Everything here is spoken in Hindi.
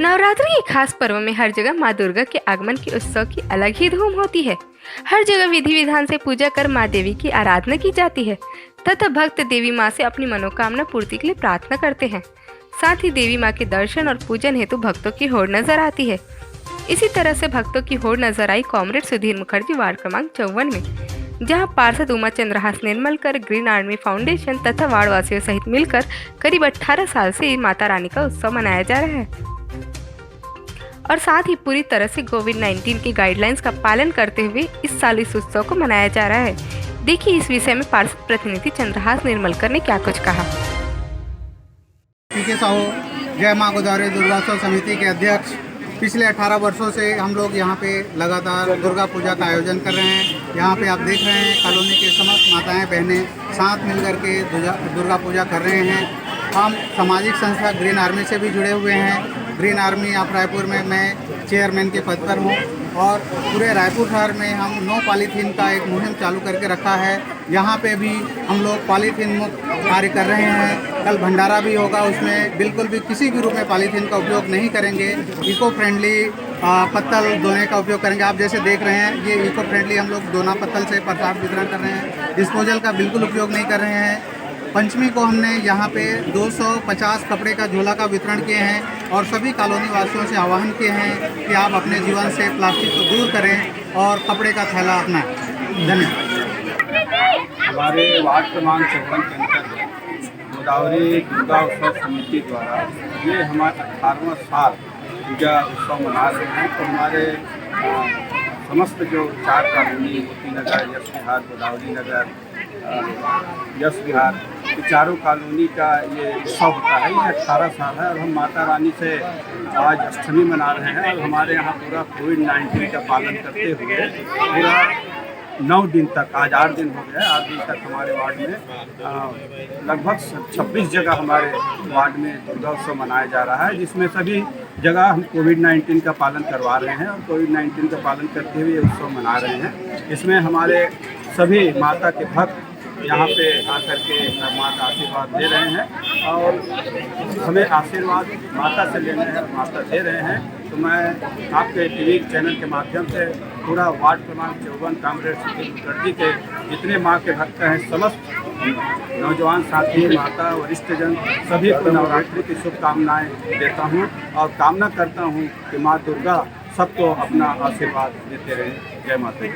नवरात्रि के खास पर्व में हर जगह माँ दुर्गा के आगमन के उत्सव की अलग ही धूम होती है। हर जगह विधि विधान से पूजा कर माँ देवी की आराधना की जाती है तथा भक्त देवी माँ से अपनी मनोकामना पूर्ति के लिए प्रार्थना करते हैं। साथ ही देवी माँ के दर्शन और पूजन हेतु भक्तों की होड़ नजर आती है। इसी तरह से भक्तों की होड़ नजर आई कॉमरेड सुधीर मुखर्जी वार्ड क्रमांक 54 में, जहां पार्षद Uma Chandrahas Nirmalkar, green army foundation तथा वार्ड वासियों सहित मिलकर करीब 18 साल से माता रानी का उत्सव मनाया जा रहा है और साथ ही पूरी तरह से कोविड-19 की गाइडलाइंस का पालन करते हुए इस साल इस उत्सव को मनाया जा रहा है। देखिए इस विषय में पार्षद प्रतिनिधि चंद्रहास निर्मलकर ने क्या कुछ कहा। पीके साहू जय मां गोदावरी दुर्गोत्सव समिति के अध्यक्ष, पिछले 18 वर्षों से हम लोग यहाँ पे लगातार दुर्गा पूजा का आयोजन कर रहे हैं। यहाँ पे आप देख रहे हैं कॉलोनी के समस्त माताएं बहनें साथ मिलकर के दुर्गा पूजा कर रहे हैं। हम सामाजिक संस्था ग्रीन आर्मी से भी जुड़े हुए हैं। ग्रीन आर्मी ऑफ रायपुर में मैं चेयरमैन के पद पर हूँ और पूरे रायपुर शहर में हम नो पॉलीथीन का एक मुहिम चालू करके रखा है। यहाँ पे भी हम लोग पॉलीथीन मुक्त कार्य कर रहे हैं। कल भंडारा भी होगा, उसमें बिल्कुल भी किसी भी रूप में पॉलीथीन का उपयोग नहीं करेंगे। इको फ्रेंडली पत्तल दोने का उपयोग करेंगे। आप जैसे देख रहे हैं ये इको फ्रेंडली हम लोग दोना पत्तल से प्रसाद वितरण कर रहे हैं। डिस्पोजल का बिल्कुल उपयोग नहीं कर रहे हैं। पंचमी को हमने यहाँ पे 250 कपड़े का झोला का वितरण किए हैं और सभी कॉलोनी वासियों से आह्वान किए हैं कि आप अपने जीवन से प्लास्टिक को दूर करें और कपड़े का थैला अपनाएं। धन्यवाद। हमारे वार्ड क्रमांक 54 के अंतर्गत गोदावरी दुर्गा उत्सव समिति द्वारा ये हमारा 18वां साल पूजा उत्सव मना रहे हैं। तो हमारे समस्त जो 4 कॉलोनी मोती नगर, यश विहार, गोदावरी नगर, यश विहार, ये चारों कॉलोनी का ये उत्सव होता है। ये 18 साल है और हम माता रानी से आज अष्टमी मना रहे हैं और हमारे यहाँ पूरा कोविड-19 का पालन करते हुए पूरा 9 दिन तक, आज 8 दिन हो गए, 8 दिन तक हमारे वार्ड में लगभग 26 जगह हमारे वार्ड में दुर्गा उत्सव मनाया जा रहा है, जिसमें सभी जगह हम कोविड-19 का पालन करवा रहे हैं और कोविड-19 का पालन करते हुए ये उत्सव मना रहे हैं। इसमें हमारे सभी माता के भक्त यहाँ पे आकर के माता आशीर्वाद दे रहे हैं और हमें आशीर्वाद माता से लेने हैं, माता दे रहे हैं। तो मैं आपके टीवी चैनल के माध्यम से पूरा वार्ड क्रमांक 54 कॉमरेड सुधीर मुखर्जी के जितने माँ के भक्त हैं, समस्त नौजवान साथी, माता, वरिष्ठजन सभी को नवरात्रि की शुभकामनाएं देता हूँ और कामना करता हूँ कि माँ दुर्गा सबको अपना आशीर्वाद देते रहें। जय माता दी।